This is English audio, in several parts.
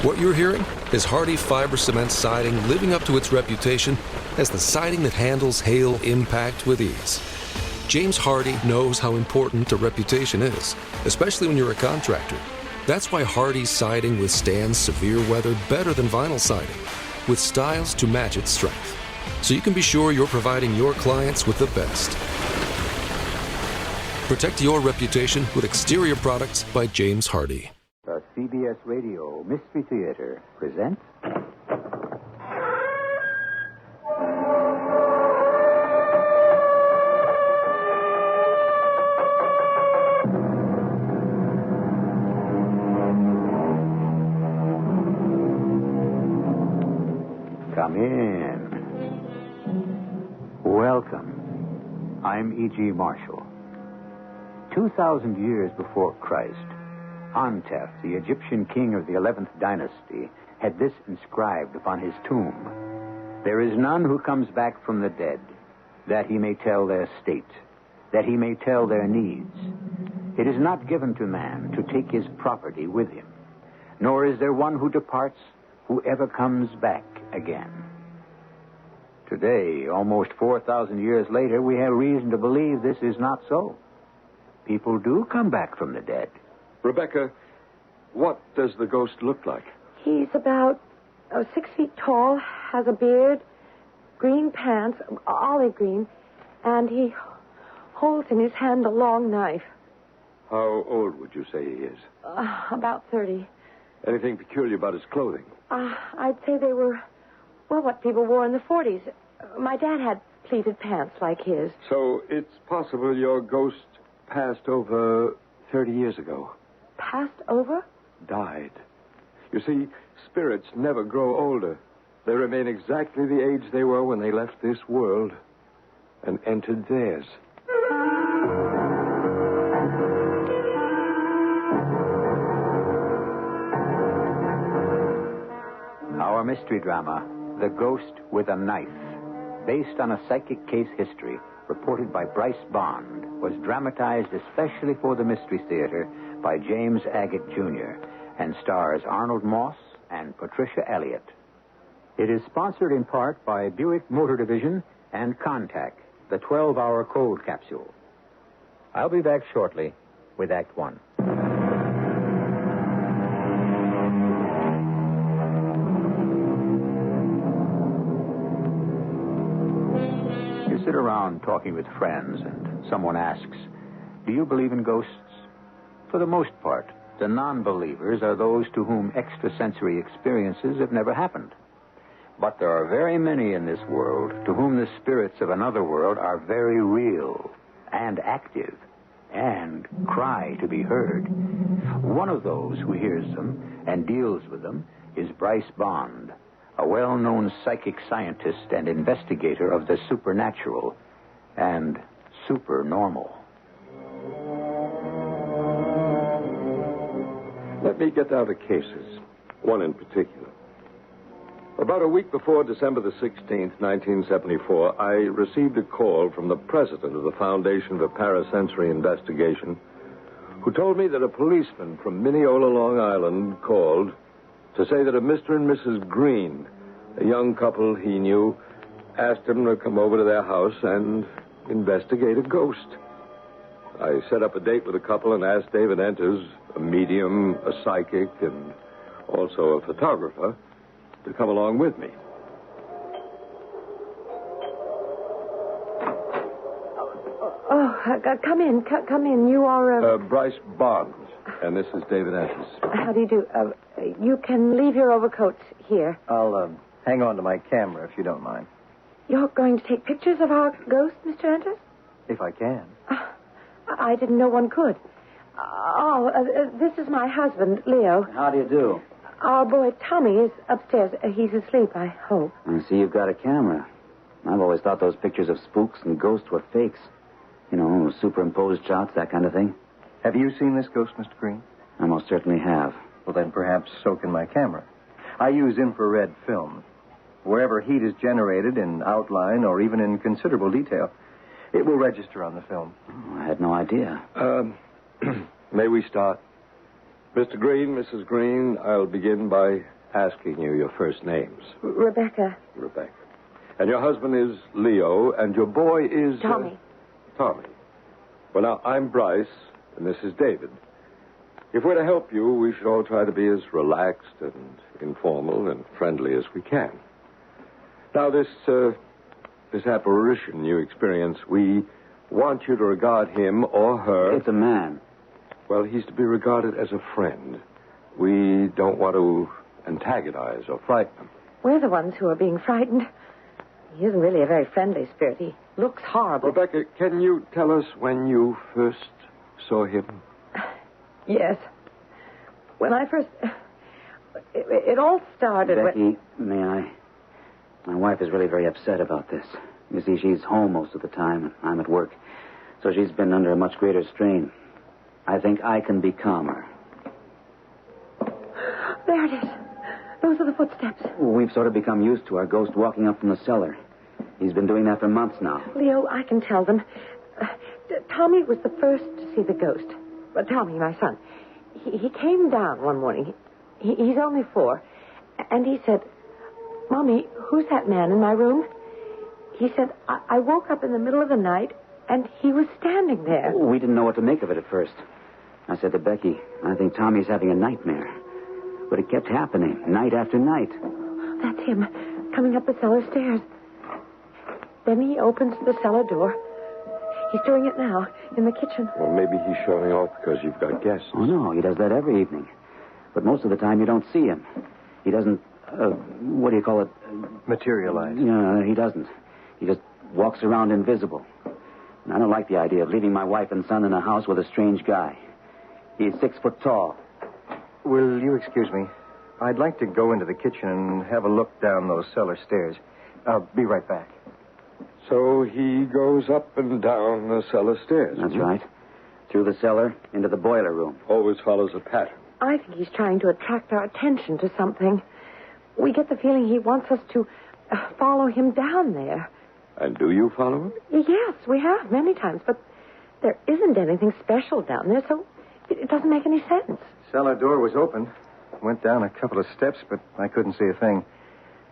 What you're hearing is Hardie Fiber Cement Siding living up to its reputation as the siding that handles hail impact with ease. James Hardie knows how important a reputation is, especially when you're a contractor. That's why Hardie Siding withstands severe weather better than vinyl siding, with styles to match its strength. So you can be sure you're providing your clients with the best. Protect your reputation with exterior products by James Hardie. The CBS Radio Mystery Theater presents... Come in. Welcome. I'm E.G. Marshall. 2,000 years before Christ, Antef, the Egyptian king of the 11th dynasty, had this inscribed upon his tomb: "There is none who comes back from the dead, that he may tell their state, that he may tell their needs. It is not given to man to take his property with him, nor is there one who departs who ever comes back again." Today, almost 4,000 years later, we have reason to believe this is not so. People do come back from the dead. Rebecca, what does the ghost look like? He's about 6 feet tall, has a beard, green pants, olive green, and he holds in his hand a long knife. How old would you say he is? About 30. Anything peculiar about his clothing? I'd say they were, what people wore in the 40s. My dad had pleated pants like his. So it's possible your ghost passed over 30 years ago. Passed over? Died. You see, spirits never grow older. They remain exactly the age they were when they left this world and entered theirs. Our mystery drama, The Ghost with a Knife, based on a psychic case history reported by Bryce Bond, was dramatized especially for the Mystery Theater by James Agate, Jr., and stars Arnold Moss and Patricia Elliott. It is sponsored in part by Buick Motor Division and Contact, the 12-hour cold capsule. I'll be back shortly with Act One. You sit around talking with friends, and someone asks, "Do you believe in ghosts?" For the most part, the non-believers are those to whom extrasensory experiences have never happened. But there are very many in this world to whom the spirits of another world are very real and active and cry to be heard. One of those who hears them and deals with them is Bryce Bond, a well-known psychic scientist and investigator of the supernatural and supernormal. Let me get down to cases, one in particular. About a week before December the 16th, 1974, I received a call from the president of the Foundation for Parasensory Investigation, who told me that a policeman from Mineola, Long Island, called to say that a Mr. and Mrs. Green, a young couple he knew, asked him to come over to their house and investigate a ghost. I set up a date with the couple and asked David Enters, a medium, a psychic, and also a photographer, to come along with me. Come in. You are... Bryce Bond, and this is David Enters. How do you do? You can leave your overcoats here. I'll hang on to my camera if you don't mind. You're going to take pictures of our ghost, Mr. Enters? If I can. I didn't know one could. This is my husband, Leo. How do you do? Our boy Tommy is upstairs. He's asleep, I hope. I see you've got a camera. I've always thought those pictures of spooks and ghosts were fakes. You know, superimposed shots, that kind of thing. Have you seen this ghost, Mr. Green? I most certainly have. Well, then perhaps so can my camera. I use infrared film. Wherever heat is generated in outline or even in considerable detail, it will register on the film. Oh, I had no idea. May we start? Mr. Green, Mrs. Green, I'll begin by asking you your first names. Rebecca. Rebecca. And your husband is Leo, and your boy is... Tommy. Tommy. Well, now, I'm Bryce, and this is David. If we're to help you, we should all try to be as relaxed and informal and friendly as we can. Now, this apparition you experience, we want you to regard him or her... It's a man. Well, he's to be regarded as a friend. We don't want to antagonize or frighten him. We're the ones who are being frightened. He isn't really a very friendly spirit. He looks horrible. Rebecca, can you tell us when you first saw him? Yes. When I first... It all started Becky, may I? My wife is really very upset about this. You see, she's home most of the time, and I'm at work. So she's been under a much greater strain. I think I can be calmer. There it is. Those are the footsteps. We've sort of become used to our ghost walking up from the cellar. He's been doing that for months now. Leo, I can tell them. Tommy was the first to see the ghost. Tommy, my son. He came down one morning. He's only 4. And he said, Mommy, who's that man in my room? He said, I woke up in the middle of the night, and he was standing there. We didn't know what to make of it at first. I said to Becky, I think Tommy's having a nightmare. But it kept happening, night after night. That's him, coming up the cellar stairs. Then he opens the cellar door. He's doing it now, in the kitchen. Well, maybe he's showing off because you've got guests. Oh, no, he does that every evening. But most of the time you don't see him. He doesn't, what do you call it? Materialize. No, he doesn't. He just walks around invisible. And I don't like the idea of leaving my wife and son in a house with a strange guy. He's 6 foot tall. Will you excuse me? I'd like to go into the kitchen and have a look down those cellar stairs. I'll be right back. So he goes up and down the cellar stairs. That's right. Through the cellar, into the boiler room. Always follows a pattern. I think he's trying to attract our attention to something. We get the feeling he wants us to follow him down there. And do you follow him? Yes, we have many times, but there isn't anything special down there, so it doesn't make any sense. Cellar door was open. Went down a couple of steps, but I couldn't see a thing.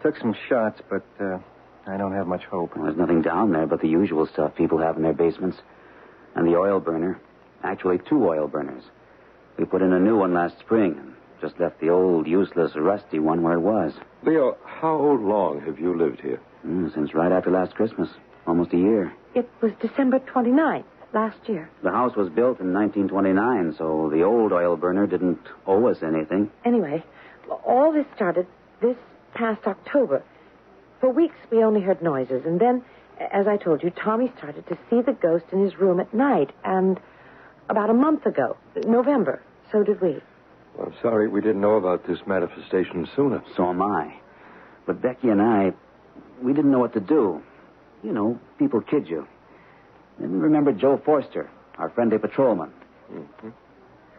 Took some shots, but I don't have much hope. Well, there's nothing down there but the usual stuff people have in their basements. And the oil burner. Actually, 2 oil burners. We put in a new one last spring and just left the old, useless, rusty one where it was. Leo, how long have you lived here? Since right after last Christmas. Almost a year. It was December 29th, last year. The house was built in 1929, so the old oil burner didn't owe us anything. Anyway, all this started this past October. For weeks, we only heard noises, and then, as I told you, Tommy started to see the ghost in his room at night, and about a month ago, November, so did we. I'm sorry we didn't know about this manifestation sooner. So am I. But Becky and I, we didn't know what to do. You know, people kid you. And we remembered Joe Forster, our friendly patrolman. Mm-hmm.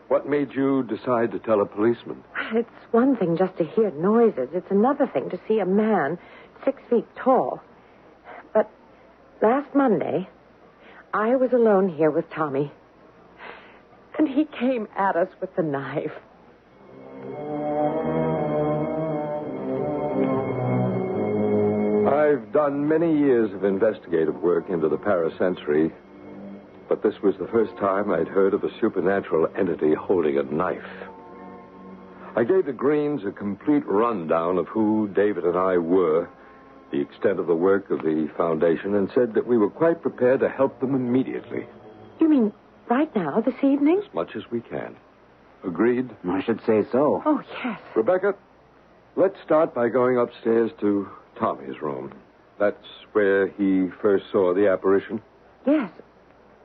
What made you decide to tell a policeman? It's one thing just to hear noises. It's another thing to see a man 6 feet tall. But last Monday, I was alone here with Tommy. And he came at us with the knife. I've done many years of investigative work into the parasensory, but this was the first time I'd heard of a supernatural entity holding a knife. I gave the Greens a complete rundown of who David and I were, the extent of the work of the foundation, and said that we were quite prepared to help them immediately. You mean right now, this evening? As much as we can. Agreed? I should say so. Oh, yes. Rebecca, let's start by going upstairs to Tommy's room. That's where he first saw the apparition? Yes.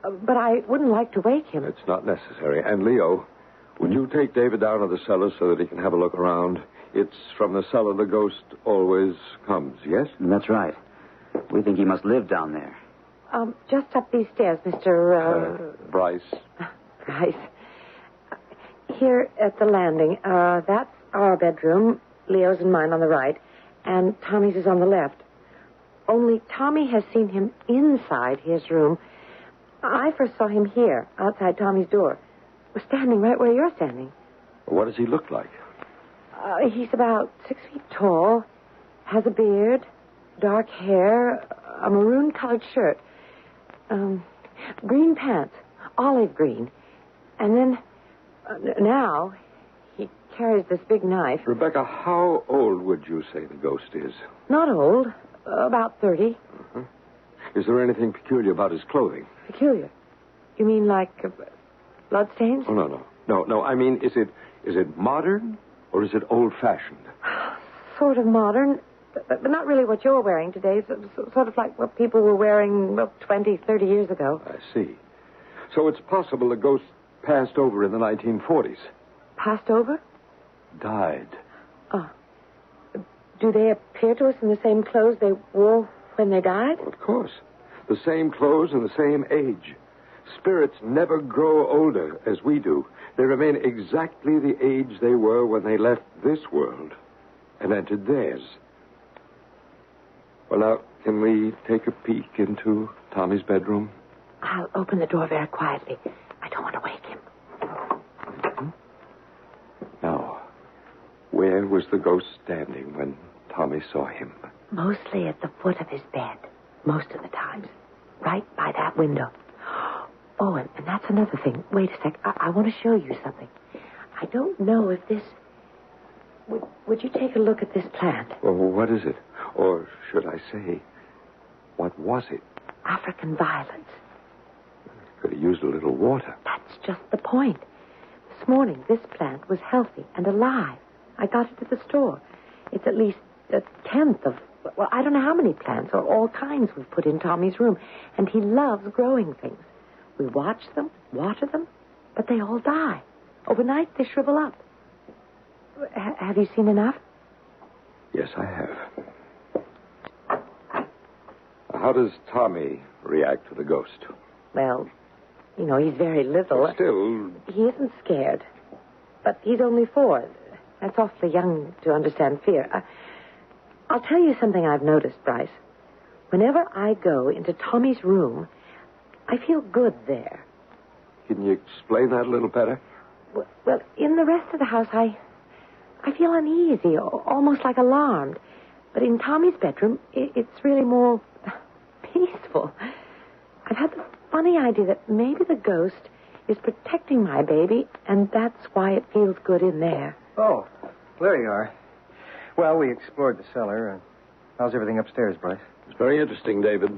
But I wouldn't like to wake him. It's not necessary. And, Leo, would you take David down to the cellar so that he can have a look around? It's from the cellar the ghost always comes, yes? That's right. We think he must live down there. Just up these stairs, Mr. Bryce. Bryce. Here at the landing. That's our bedroom. Leo's and mine on the right. And Tommy's is on the left. Only Tommy has seen him inside his room. I first saw him here, outside Tommy's door. We're standing right where you're standing. What does he look like? He's about 6 feet tall, has a beard, dark hair, a maroon-colored shirt, green pants, olive green, and then now he carries this big knife. Rebecca, how old would you say the ghost is? Not old, about 30. Is there anything peculiar about his clothing? Peculiar. You mean like bloodstains? Oh, no. I mean, is it modern or is it old-fashioned? Sort of modern, but not really what you're wearing today. Sort of like what people were wearing 20, 30 years ago. I see. So it's possible the ghost passed over in the 1940s. Passed over? Died. Oh. Do they appear to us in the same clothes they wore when they died? Of course. The same clothes and the same age. Spirits never grow older as we do. They remain exactly the age they were when they left this world and entered theirs. Well, now, can we take a peek into Tommy's bedroom? I'll open the door very quietly. I don't want to wake him. Now, where was the ghost standing when Tommy saw him? Mostly at the foot of his bed. Most of the times. Right by that window. Oh, and that's another thing. Wait a sec. I want to show you something. I don't know if this... Would you take a look at this plant? Well, what is it? Or should I say, what was it? African violets. Could have used a little water. That's just the point. This morning, this plant was healthy and alive. I got it at the store. It's at least a tenth of... Well, I don't know how many plants or all kinds we've put in Tommy's room. And he loves growing things. We watch them, water them, but they all die. Overnight, they shrivel up. Have you seen enough? Yes, I have. How does Tommy react to the ghost? Well, he's very little. But still... He isn't scared. But he's only 4. That's awfully young to understand fear. I'll tell you something I've noticed, Bryce. Whenever I go into Tommy's room, I feel good there. Can you explain that a little better? Well, in the rest of the house, I feel uneasy, almost like alarmed. But in Tommy's bedroom, it's really more peaceful. I've had the funny idea that maybe the ghost is protecting my baby, and that's why it feels good in there. Oh, there you are. Well, we explored the cellar. How's everything upstairs, Bryce? It's very interesting, David.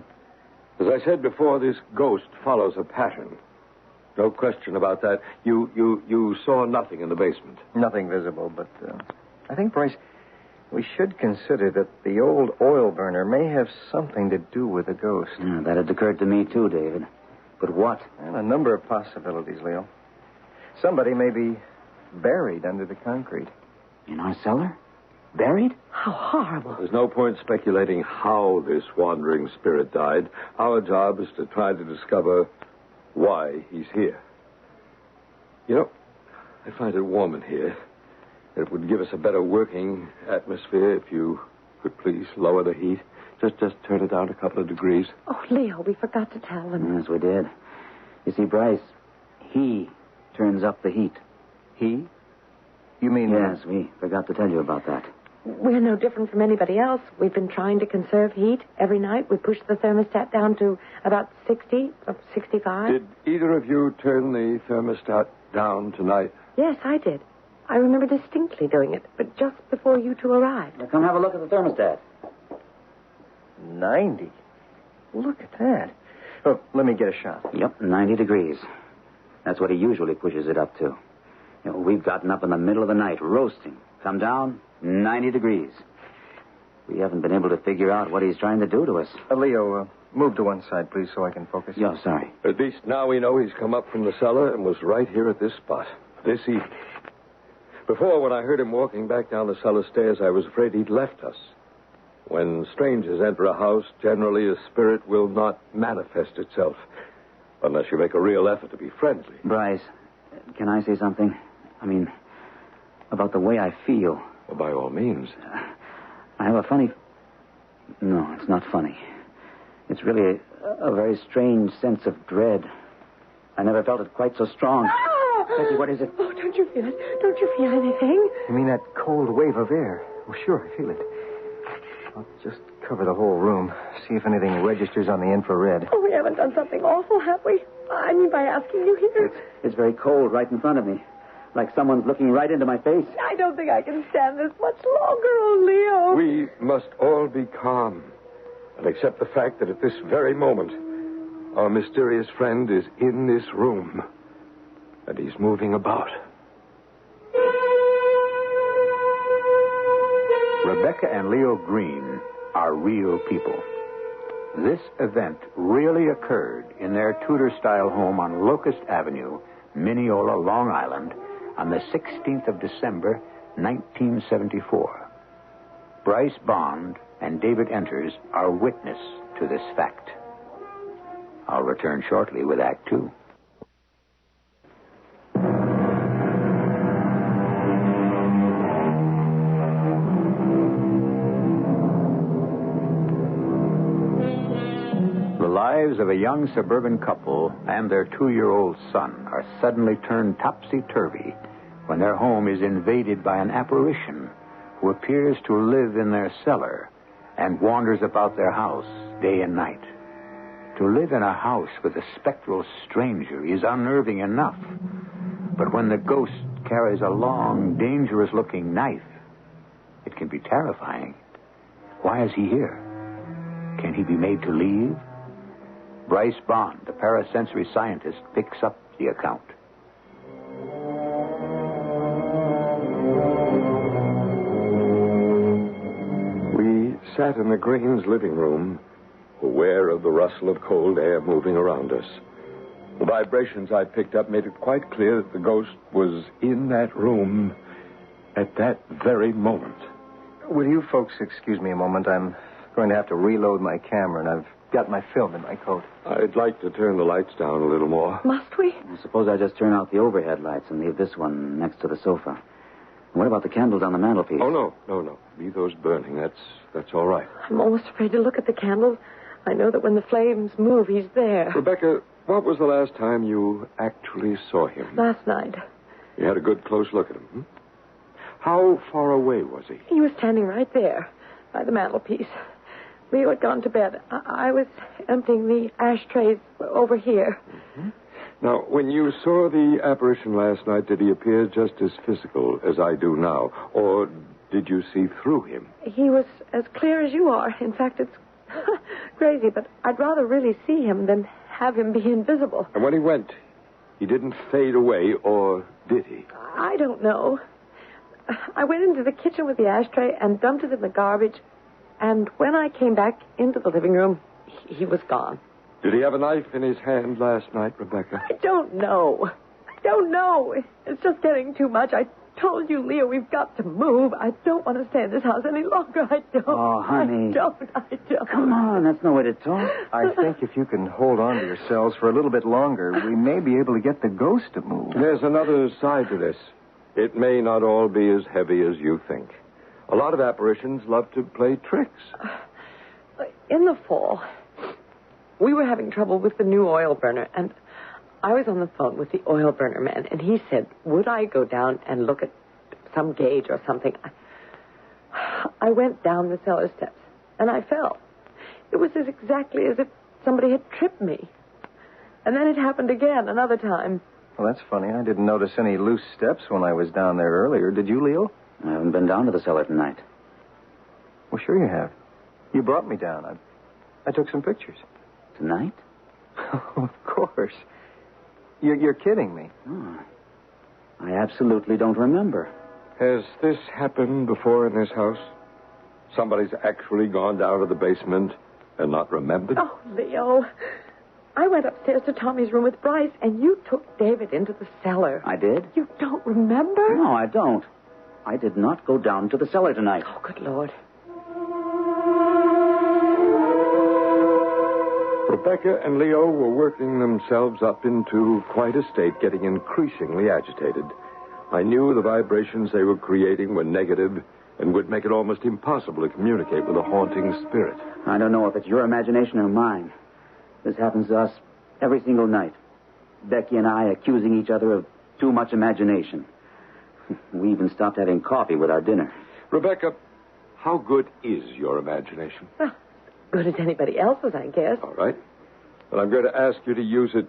As I said before, this ghost follows a pattern. No question about that. You saw nothing in the basement. Nothing visible, but I think, Bryce, we should consider that the old oil burner may have something to do with the ghost. Yeah, that had occurred to me, too, David. But what? Well, a number of possibilities, Leo. Somebody may be buried under the concrete. In our cellar? Buried? How horrible. There's no point speculating how this wandering spirit died. Our job is to try to discover why he's here. I find it warm in here. It would give us a better working atmosphere if you could please lower the heat. Just turn it down a couple of degrees. Oh, Leo, we forgot to tell them. Yes, we did. You see, Bryce, he turns up the heat. He? You mean... Yes, we forgot to tell you about that. We're no different from anybody else. We've been trying to conserve heat every night. We push the thermostat down to about 60 or 65. Did either of you turn the thermostat down tonight? Yes, I did. I remember distinctly doing it, but just before you two arrived. Now, come have a look at the thermostat. 90. Look at that. Oh, let me get a shot. Yep, 90 degrees. That's what he usually pushes it up to. We've gotten up in the middle of the night, roasting. Come down, 90 degrees. We haven't been able to figure out what he's trying to do to us. Leo, move to one side, please, so I can focus. Yeah, sorry. At least now we know he's come up from the cellar and was right here at this spot, this evening. Before, when I heard him walking back down the cellar stairs, I was afraid he'd left us. When strangers enter a house, generally a spirit will not manifest itself unless you make a real effort to be friendly. Bryce, can I say something? I mean, about the way I feel. Well, by all means. I have a funny... No, it's not funny. It's really a very strange sense of dread. I never felt it quite so strong. Becky, what is it? Oh, don't you feel it? Don't you feel anything? You mean that cold wave of air? Oh, sure, I feel it. I'll just cover the whole room, see if anything registers on the infrared. Oh, we haven't done something awful, have we? I mean, by asking you here. It's very cold right in front of me. Like someone's looking right into my face. I don't think I can stand this much longer, oh, Leo. We must all be calm and accept the fact that at this very moment, our mysterious friend is in this room. And he's moving about. Rebecca and Leo Green are real people. This event really occurred in their Tudor-style home on Locust Avenue, Mineola, Long Island, on the 16th of December, 1974. Bryce Bond and David Enters are witness to this fact. I'll return shortly with Act Two. The lives of a young suburban couple and their 2-year-old son are suddenly turned topsy-turvy when their home is invaded by an apparition who appears to live in their cellar and wanders about their house day and night. To live in a house with a spectral stranger is unnerving enough, but when the ghost carries a long, dangerous-looking knife, it can be terrifying. Why is he here? Can he be made to leave? Bryce Bond, the parasensory scientist, picks up the account. We sat in the Greens' living room, aware of the rustle of cold air moving around us. The vibrations I picked up made it quite clear that the ghost was in that room at that very moment. Will you folks excuse me a moment? I'm going to have to reload my camera, and I've got my film in my coat. I'd like to turn the lights down a little more. Must we? Suppose I just turn out the overhead lights and leave this one next to the sofa. What about the candles on the mantelpiece? Oh, no. Leave those burning. That's all right. I'm almost afraid to look at the candles. I know that when the flames move, he's there. Rebecca, what was the last time you actually saw him? Last night. You had a good close look at him, hmm? How far away was he? He was standing right there by the mantelpiece. Leo had gone to bed. I was emptying the ashtrays over here. Mm-hmm. Now, when you saw the apparition last night, did he appear just as physical as I do now? Or did you see through him? He was as clear as you are. In fact, it's crazy, but I'd rather really see him than have him be invisible. And when he went, he didn't fade away, or did he? I don't know. I went into the kitchen with the ashtray and dumped it in the garbage, and when I came back into the living room, he was gone. Did he have a knife in his hand last night, Rebecca? I don't know. It's just getting too much. I told you, Leo, we've got to move. I don't want to stay in this house any longer. I don't. Oh, honey. I don't. Come on, that's no way to talk. I think if you can hold on to yourselves for a little bit longer, we may be able to get the ghost to move. There's another side to this. It may not all be as heavy as you think. A lot of apparitions love to play tricks. In the fall, we were having trouble with the new oil burner, and I was on the phone with the oil burner man, and he said, would I go down and look at some gauge or something? I went down the cellar steps, and I fell. It was exactly as if somebody had tripped me. And then it happened again, another time. Well, that's funny. I didn't notice any loose steps when I was down there earlier. Did you, Leo? I haven't been down to the cellar tonight. Well, sure you have. You brought me down. I took some pictures. Tonight? Of course. You're kidding me. Oh, I absolutely don't remember. Has this happened before in this house? Somebody's actually gone down to the basement and not remembered? Oh, Leo. I went upstairs to Tommy's room with Bryce, and you took David into the cellar. I did? You don't remember? No, I don't. I did not go down to the cellar tonight. Oh, good Lord. Rebecca and Leo were working themselves up into quite a state, getting increasingly agitated. I knew the vibrations they were creating were negative and would make it almost impossible to communicate with a haunting spirit. I don't know if it's your imagination or mine. This happens to us every single night. Becky and I accusing each other of too much imagination. We even stopped having coffee with our dinner. Rebecca, how good is your imagination? Well, good as anybody else's, I guess. All right. Well, I'm going to ask you to use it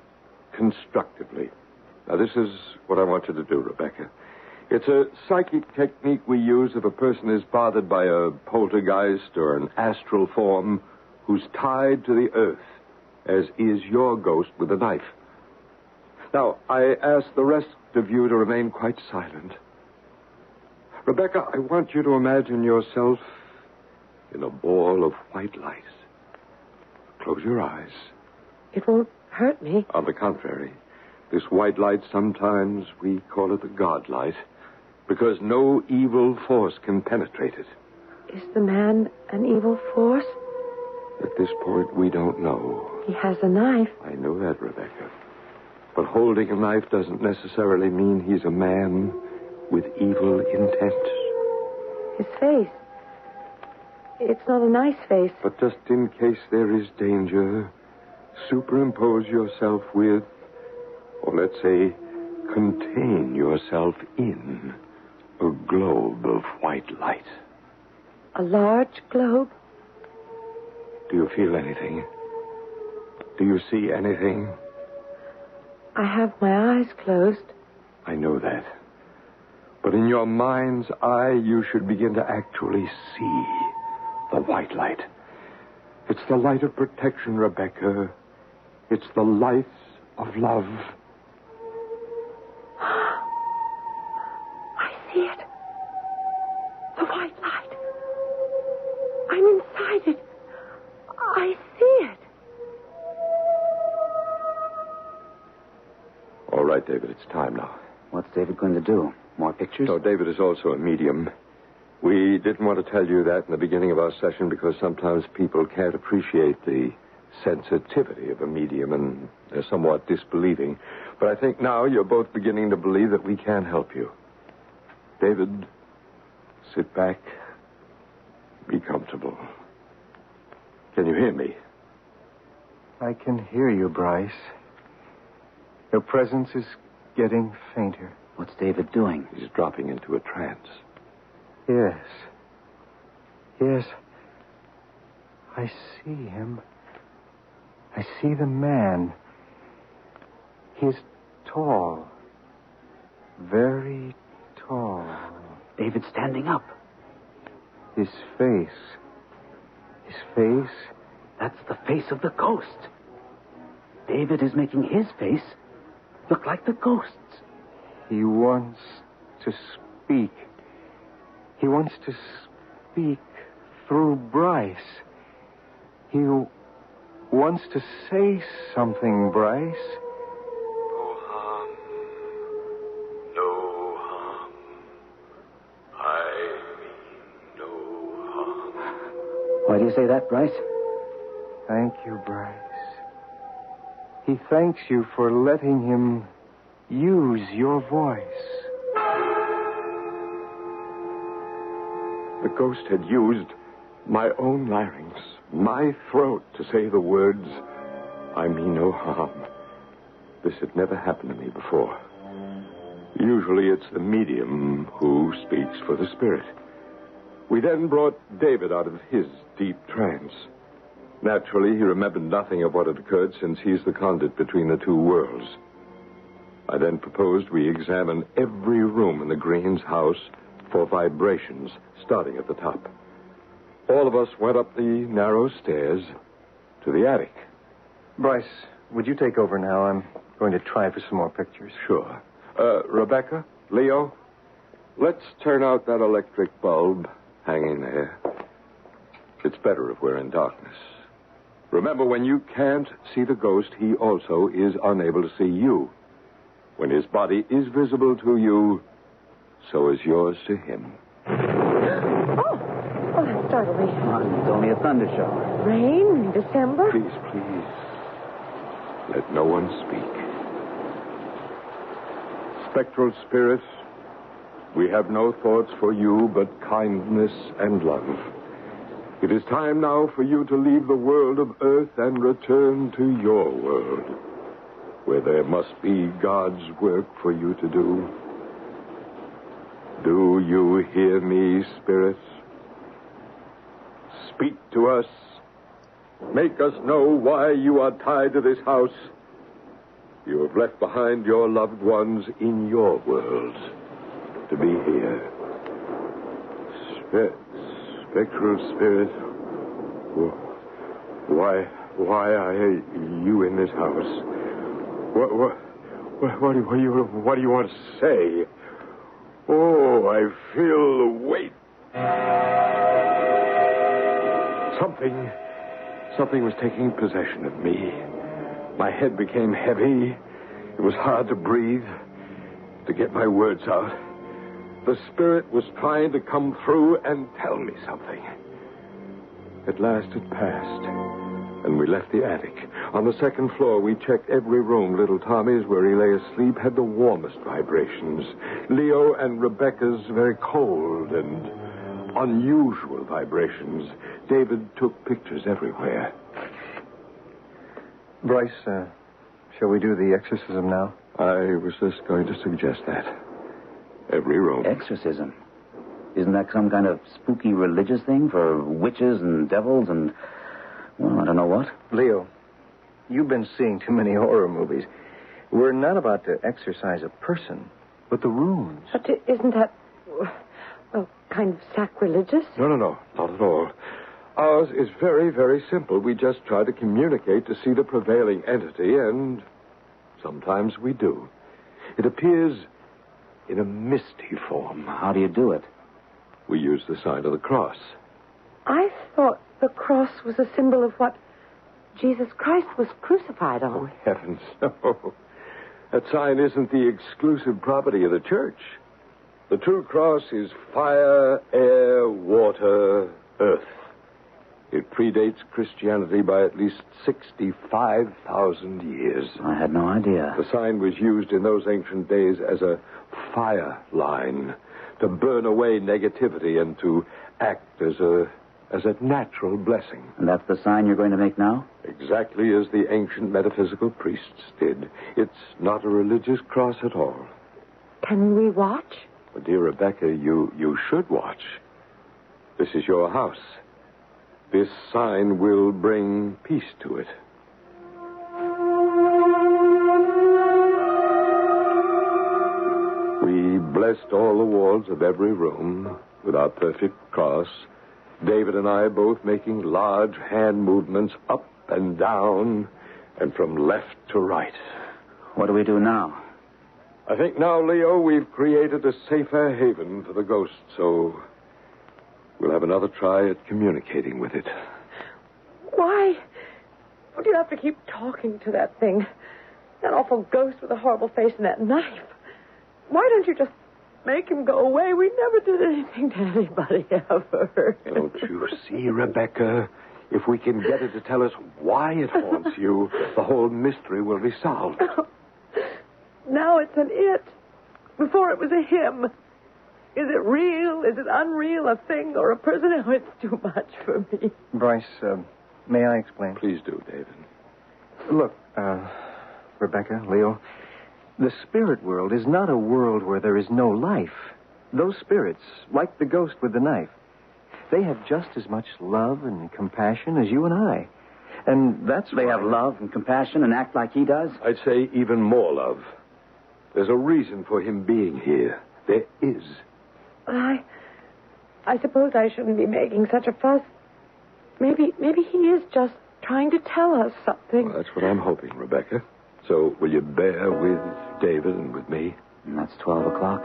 constructively. Now, this is what I want you to do, Rebecca. It's a psychic technique we use if a person is bothered by a poltergeist or an astral form who's tied to the earth, as is your ghost with a knife. Now, I ask the rest of you to remain quite silent. Rebecca, I want you to imagine yourself in a ball of white light. Close your eyes. It won't hurt me. On the contrary, this white light, sometimes we call it the God light, because no evil force can penetrate it. Is the man an evil force? At this point, we don't know. He has a knife. I know that, Rebecca. But holding a knife doesn't necessarily mean he's a man with evil intent. His face. It's not a nice face. But just in case there is danger, superimpose yourself with, or let's say, contain yourself in a globe of white light. A large globe? Do you feel anything? Do you see anything? I have my eyes closed. I know that. But in your mind's eye, you should begin to actually see the white light. It's the light of protection, Rebecca. It's the light of love. I see it. The white light. I'm inside it. I see it. All right, David, it's time now. What's David going to do? More pictures? So David is also a medium. We didn't want to tell you that in the beginning of our session because sometimes people can't appreciate the sensitivity of a medium and they're somewhat disbelieving. But I think now you're both beginning to believe that we can help you. David, sit back. Be comfortable. Can you hear me? I can hear you, Bryce. Your presence is getting fainter. What's David doing? He's dropping into a trance. Yes. Yes. I see him. I see the man. He's tall. Very tall. David's standing up. His face. His face? That's the face of the ghost. David is making his face look like the ghost's. He wants to speak. He wants to speak through Bryce. He wants to say something, Bryce. No harm. No harm. I mean no harm. Why do you say that, Bryce? Thank you, Bryce. He thanks you for letting him use your voice. The ghost had used my own larynx, my throat, to say the words, I mean no harm. This had never happened to me before. Usually it's the medium who speaks for the spirit. We then brought David out of his deep trance. Naturally, he remembered nothing of what had occurred since he's the conduit between the two worlds. I then proposed we examine every room in the Greens' house for vibrations, starting at the top. All of us went up the narrow stairs to the attic. Bryce, would you take over now? I'm going to try for some more pictures. Sure. Rebecca, Leo, let's turn out that electric bulb hanging there. It's better if we're in darkness. Remember, when you can't see the ghost, he also is unable to see you. When his body is visible to you, so is yours to him. Oh, that startled me. It's only a thunder shower. Rain in December? Please, please. Let no one speak. Spectral spirit, we have no thoughts for you but kindness and love. It is time now for you to leave the world of earth and return to your world, where there must be God's work for you to do. Do you hear me, spirits? Speak to us. Make us know why you are tied to this house. You have left behind your loved ones in your world to be here. Spectral spirit, why are you in this house? What do you want to say? Oh, I feel the weight. Something was taking possession of me. My head became heavy. It was hard to breathe, to get my words out. The spirit was trying to come through and tell me something. At last it passed, and we left the attic. On the second floor, we checked every room. Little Tommy's, where he lay asleep, had the warmest vibrations. Leo and Rebecca's very cold and unusual vibrations. David took pictures everywhere. Bryce, shall we do the exorcism now? I was just going to suggest that. Every room. Exorcism? Isn't that some kind of spooky religious thing for witches and devils and, well, I don't know what? Leo, you've been seeing too many horror movies. We're not about to exorcise a person, but the rooms. But isn't that, well, kind of sacrilegious? No, not at all. Ours is very, very simple. We just try to communicate to see the prevailing entity, and sometimes we do. It appears in a misty form. How do you do it? We use the sign of the cross. I thought the cross was a symbol of what Jesus Christ was crucified on. Oh, heavens, no. That sign isn't the exclusive property of the church. The true cross is fire, air, water, earth. It predates Christianity by at least 65,000 years. I had no idea. The sign was used in those ancient days as a fire line to burn away negativity and to act as a natural blessing. And that's the sign you're going to make now? Exactly as the ancient metaphysical priests did. It's not a religious cross at all. Can we watch? Well, dear Rebecca, you should watch. This is your house. This sign will bring peace to it. We blessed all the walls of every room with our perfect cross. David and I both making large hand movements up and down and from left to right. What do we do now? I think now, Leo, we've created a safer haven for the ghost, so we'll have another try at communicating with it. Why would you have to keep talking to that thing? That awful ghost with a horrible face and that knife. Why don't you just make him go away? We never did anything to anybody ever. Don't you see, Rebecca? If we can get it to tell us why it haunts you, the whole mystery will be solved. Now it's an it. Before it was a him. Is it real? Is it unreal? A thing or a person? Oh, it's too much for me. Bryce, may I explain? Please do, David. Look, Rebecca, Leo, the spirit world is not a world where there is no life. Those spirits, like the ghost with the knife, they have just as much love and compassion as you and I. And that's They have love and compassion and act like he does? I'd say even more love. There's a reason for him being here. There is. I suppose I shouldn't be making such a fuss. Maybe he is just trying to tell us something. Well, that's what I'm hoping, Rebecca. So will you bear with David and with me? And that's 12 o'clock.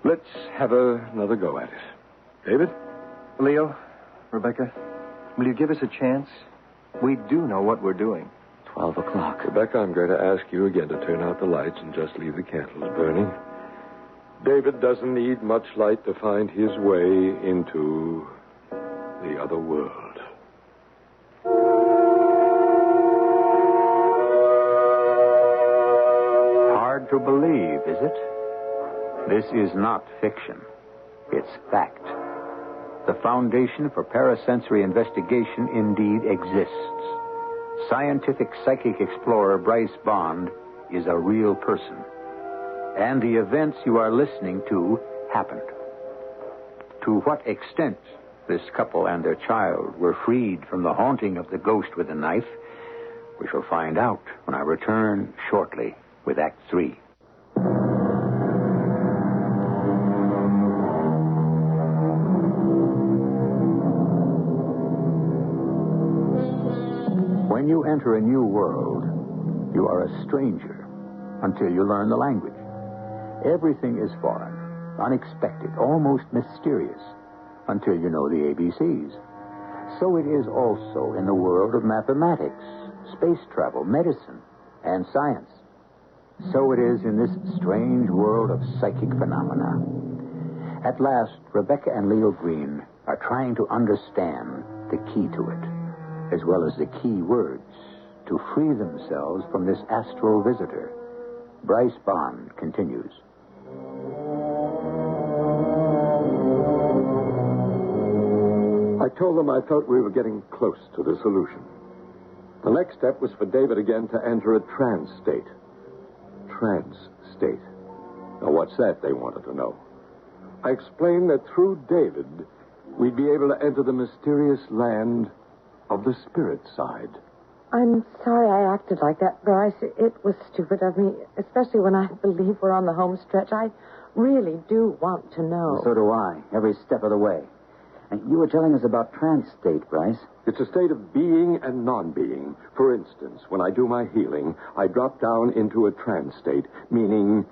Let's have another go at it. David? Leo, Rebecca, will you give us a chance? We do know what we're doing. 12 o'clock. Rebecca, I'm going to ask you again to turn out the lights and just leave the candles burning. David doesn't need much light to find his way into the other world. Hard to believe, is it? This is not fiction. It's fact. The foundation for parasensory investigation indeed exists. Scientific psychic explorer Bryce Bond is a real person. and the events you are listening to happened. To what extent this couple and their child were freed from the haunting of the ghost with a knife, we shall find out when I return shortly with Act 3. When you enter a new world, you are a stranger until you learn the language. Everything is foreign, unexpected, almost mysterious, until you know the ABCs. So it is also in the world of mathematics, space travel, medicine, and science. So it is in this strange world of psychic phenomena. At last, Rebecca and Leo Green are trying to understand the key to it, as well as the key words to free themselves from this astral visitor. Bryce Bond continues. I told them I felt we were getting close to the solution. The next step was for David again to enter a trance state. Trance state. Now, what's that, they wanted to know. I explained that through David, we'd be able to enter the mysterious land of the spirit side. I'm sorry I acted like that, Bryce. It was stupid of me, especially when I believe we're on the home stretch. I really do want to know. So do I, every step of the way. And you were telling us about trance state, Bryce. It's a state of being and non-being. For instance, when I do my healing, I drop down into a trance state, meaning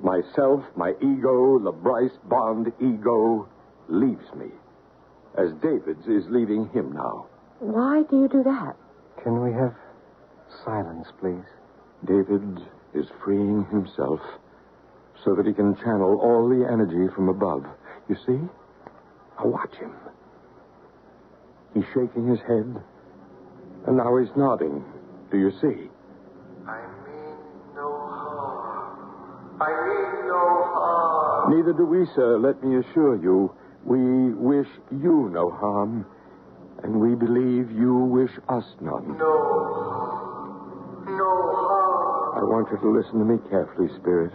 myself, my ego, the Bryce Bond ego, leaves me, as David's is leaving him now. Why do you do that? Can we have silence, please? David is freeing himself so that he can channel all the energy from above. You see? Now watch him. He's shaking his head, and now he's nodding. Do you see? I mean no harm. I mean no harm. Neither do we, sir, let me assure you. We wish you no harm, and we believe you wish us none. No harm. No harm. I want you to listen to me carefully, Spirit.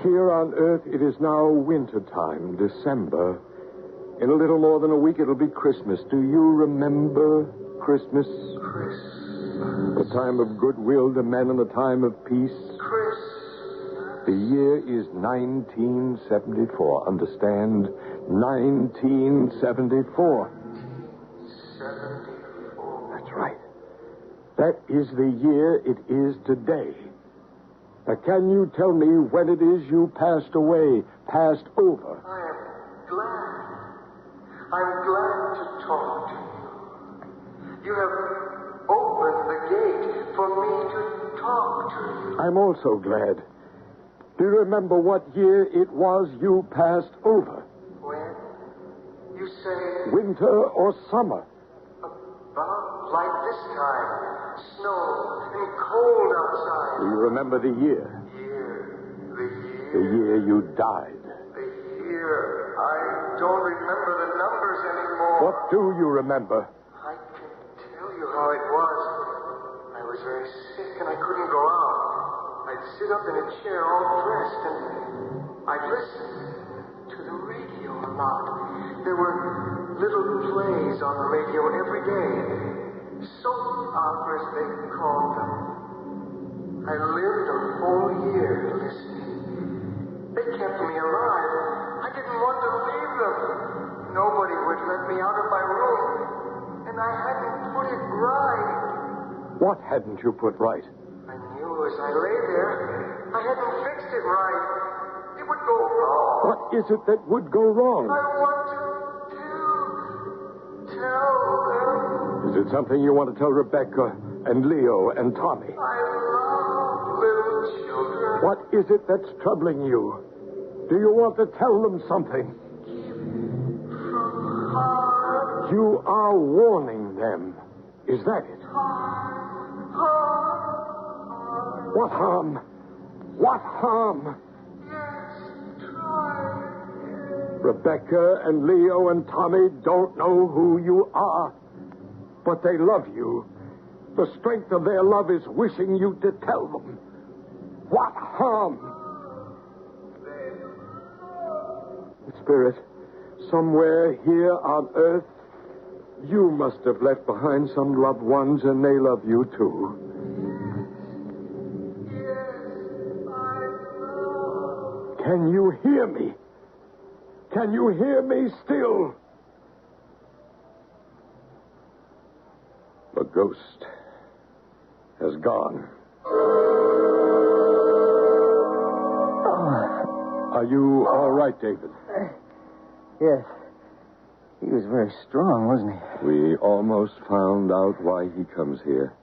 Here on Earth, it is now winter time, December. In a little more than a week, it'll be Christmas. Do you remember Christmas? Christmas. The time of goodwill to men and the time of peace. Christmas. The year is 1974. Understand? 1974. 74. That's right. That is the year it is today. Now, can you tell me when it is you passed away, passed over? I am glad. I'm glad to talk to you. You have opened the gate for me to talk to you. I'm also glad. Do you remember what year it was you passed over? When? You say... Winter or summer? About like this time. Snow and cold outside. Do you remember the year? The The year you died. The year. I don't remember the numbers anymore. What do you remember? I can tell you how it was. I was very sick and I couldn't go out. I'd sit up in a chair all dressed and I'd listen to the radio a lot. There were little plays on the radio every day. Soap operas, they called them. I lived a whole year listening. They kept me alive. I didn't want to leave them. Nobody would let me out of my room. And I hadn't put it right. What hadn't you put right? I knew as I lay there, I hadn't fixed it right. It would go wrong. What is it that would go wrong? I want to tell them. Is it something you want to tell Rebecca and Leo and Tommy? I love little children. What is it that's troubling you? Do you want to tell them something? From harm. You are warning them. Is that it? Harm. What harm? What harm? Yes, try. Rebecca and Leo and Tommy don't know who you are, but they love you. The strength of their love is wishing you to tell them. What harm? spirit. Somewhere here on Earth, you must have left behind some loved ones, and they love you, too. Can you hear me? Can you hear me still? The ghost has gone. Are you all right, David? Yes. He was very strong, wasn't he? We almost found out why he comes here.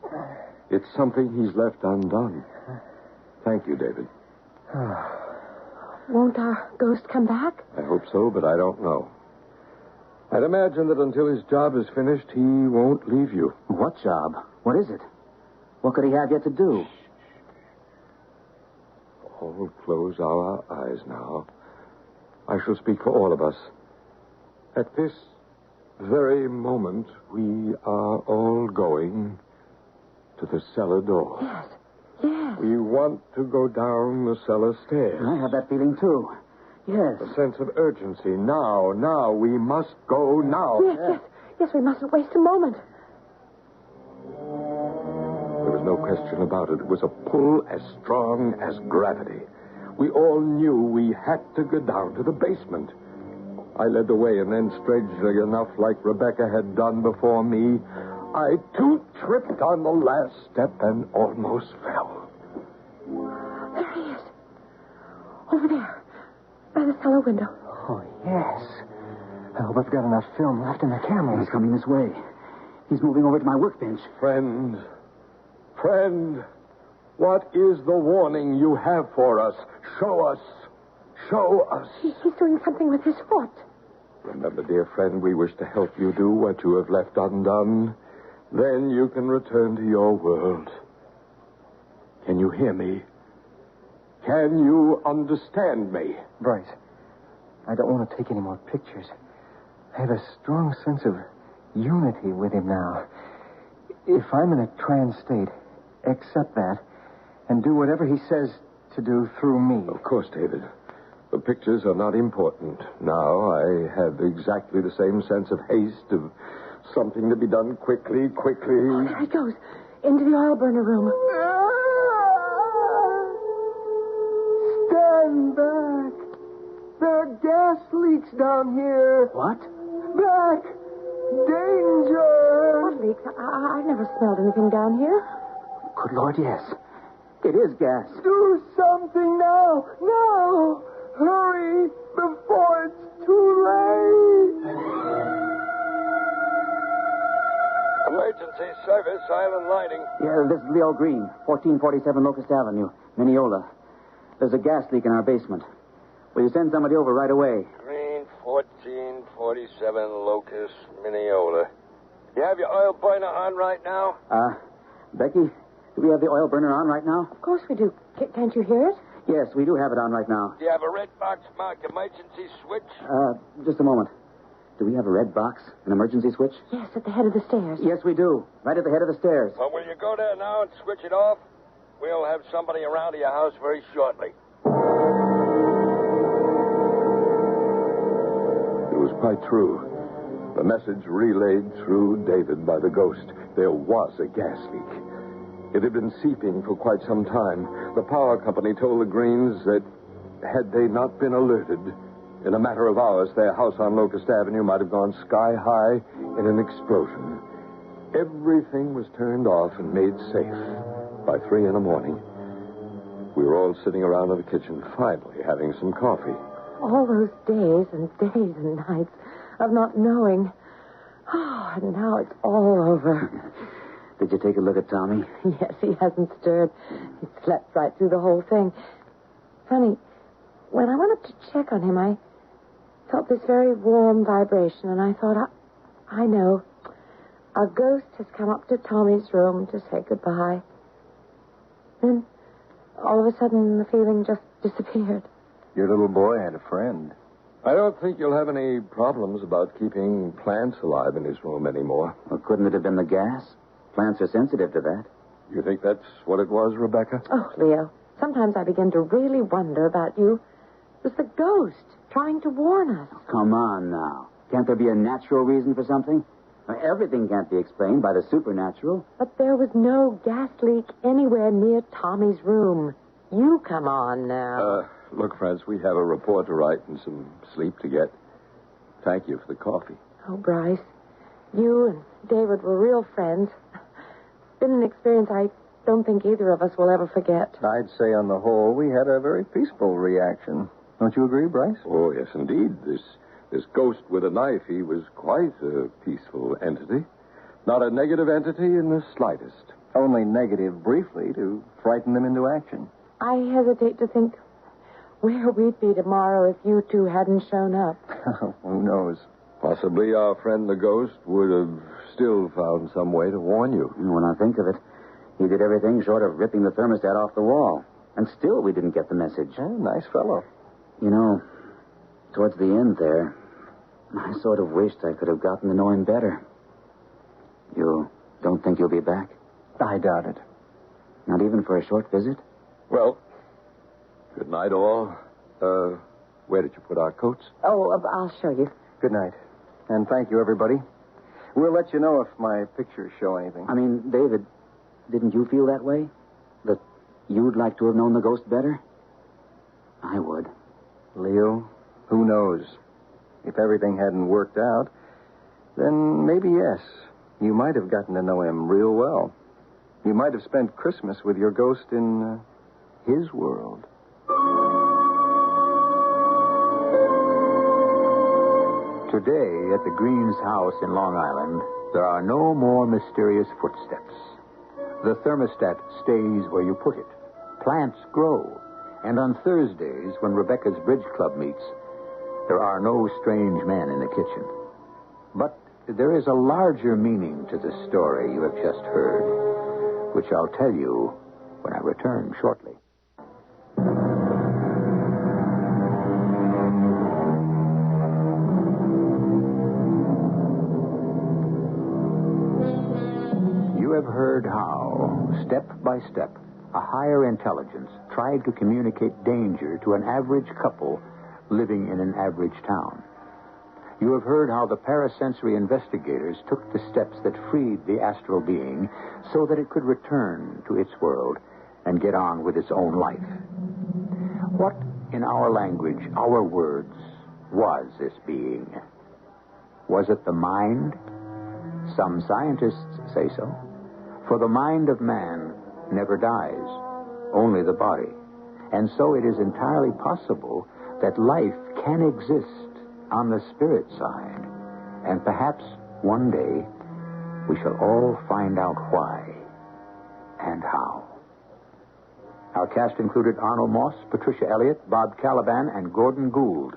It's something he's left undone. Thank you, David. Won't our ghost come back? I hope so, but I don't know. I'd imagine that until his job is finished, he won't leave you. What job? What is it? What could he have yet to do? All close our eyes now. I shall speak for all of us. At this very moment, we are all going to the cellar door. Yes. Yes. We want to go down the cellar stairs. I have that feeling, too. Yes. A sense of urgency. Now. We must go now. Yes, we mustn't waste a moment. There was no question about it. It was a pull as strong as gravity. We all knew we had to go down to the basement. I led the way, and then, strangely enough, like Rebecca had done before me, I, too, tripped on the last step and almost fell. There he is. Over there. By the cellar window. Oh, yes. I hope I've got enough film left in the camera. He's coming this way. He's moving over to my workbench. Friend, what is the warning you have for us? Show us. He's doing something with his foot. Remember, dear friend, we wish to help you do what you have left undone. Then you can return to your world. Can you hear me? Can you understand me? Bryce, I don't want to take any more pictures. I have a strong sense of unity with him now. If I'm in a trance state, accept that and do whatever he says to do through me. Of course, David. The pictures are not important. Now I have exactly the same sense of haste, of something to be done quickly. Oh, there he goes. Into the oil burner room. Stand back. There are gas leaks down here. What? Back. Danger. What leaks? I've never smelled anything down here. Good Lord, yes. It is gas. Do something now. Now. Hurry before it's too late. Emergency service, Island Lighting. Yeah, this is Leo Green, 1447 Locust Avenue, Mineola. There's a gas leak in our basement. Will you send somebody over right away? Green, 1447 Locust, Mineola. You have your oil burner on right now? Becky, do we have the oil burner on right now? Of course we do. Can't you hear it? Yes, we do have it on right now. Do you have a red box marked emergency switch? Just a moment. Do we have a red box, an emergency switch? Yes, at the head of the stairs. Yes, we do. Right at the head of the stairs. Well, will you go there now and switch it off? We'll have somebody around to your house very shortly. It was quite true. The message relayed through David by the ghost. There was a gas leak. It had been seeping for quite some time. The power company told the Greens that had they not been alerted, in a matter of hours, their house on Locust Avenue might have gone sky high in an explosion. Everything was turned off and made safe by 3 in the morning. We were all sitting around in the kitchen, finally having some coffee. All those days and nights of not knowing. Oh, and now it's all over. Did you take a look at Tommy? Yes, he hasn't stirred. He slept right through the whole thing. Funny, when I went up to check on him, I felt this very warm vibration, and I thought, I know. A ghost has come up to Tommy's room to say goodbye. Then, all of a sudden, the feeling just disappeared. Your little boy had a friend. I don't think you'll have any problems about keeping plants alive in his room anymore. Well, couldn't it have been the gas? Plants are sensitive to that. You think that's what it was, Rebecca? Oh, Leo, sometimes I begin to really wonder about you. It was the ghost. trying to warn us. Come on now. Can't there be a natural reason for something? Everything can't be explained by the supernatural. But there was no gas leak anywhere near Tommy's room. You come on now. Look, friends, we have a report to write and some sleep to get. Thank you for the coffee. Oh, Bryce, you and David were real friends. It's been an experience I don't think either of us will ever forget. I'd say on the whole, we had a very peaceful reaction. Don't you agree, Bryce? Oh, yes, indeed. This ghost with a knife, he was quite a peaceful entity. Not a negative entity in the slightest. Only negative briefly to frighten them into action. I hesitate to think where we'd be tomorrow if you two hadn't shown up. Who knows? Possibly our friend the ghost would have still found some way to warn you. When I think of it, he did everything short of ripping the thermostat off the wall. And still we didn't get the message. Nice fellow. You know, towards the end there, I sort of wished I could have gotten to know him better. You don't think you'll be back? I doubt it. Not even for a short visit? Well, good night, all. Where did you put our coats? Oh, I'll show you. Good night. And thank you, everybody. We'll let you know if my pictures show anything. I mean, David, didn't you feel that way? That you'd like to have known the ghost better? I would. Leo, who knows? If everything hadn't worked out, then maybe yes. You might have gotten to know him real well. You might have spent Christmas with your ghost in his world. Today, at the Greens' house in Long Island, there are no more mysterious footsteps. The thermostat stays where you put it. Plants grow. And on Thursdays, when Rebecca's Bridge Club meets, there are no strange men in the kitchen. But there is a larger meaning to the story you have just heard, which I'll tell you when I return shortly. You have heard how, step by step, a higher intelligence tried to communicate danger to an average couple living in an average town. You have heard how the parasensory investigators took the steps that freed the astral being so that it could return to its world and get on with its own life. What, in our language, our words, was this being? Was it the mind? Some scientists say so. For the mind of man never dies, only the body. And so it is entirely possible that life can exist on the spirit side. And perhaps one day we shall all find out why and how. Our cast included Arnold Moss, Patricia Elliott, Bob Caliban, and Gordon Gould.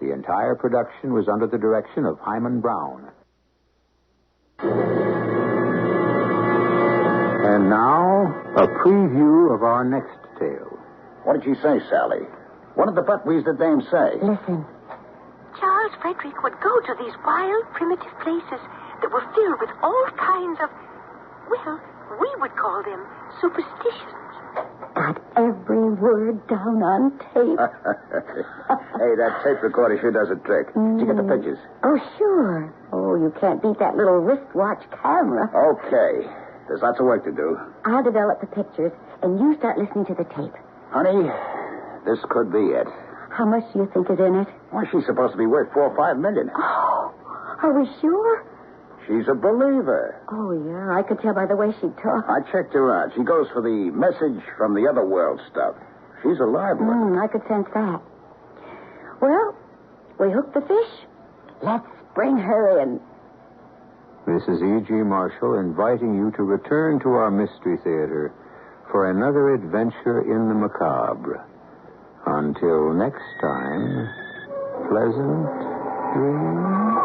The entire production was under the direction of Hyman Brown. And now, a preview of our next tale. What did she say, Sally? What did the buckwheats the dame say? Listen. Charles Frederick would go to these wild, primitive places that were filled with all kinds of, well, we would call them superstitions. Got every word down on tape. Hey, that tape recorder sure does a trick. Did you get the pictures? Oh, sure. Oh, you can't beat that little wristwatch camera. Okay. There's lots of work to do. I'll develop the pictures, and you start listening to the tape. Honey, this could be it. How much do you think is in it? Well, she's supposed to be worth $4 or $5 million. Oh, are we sure? She's a believer. Oh, yeah, I could tell by the way she talks. I checked her out. She goes for the message from the other world stuff. She's a live one. I could sense that. Well, we hooked the fish. Let's bring her in. This is E.G. Marshall inviting you to return to our Mystery Theater for another adventure in the macabre. Until next time, pleasant dreams.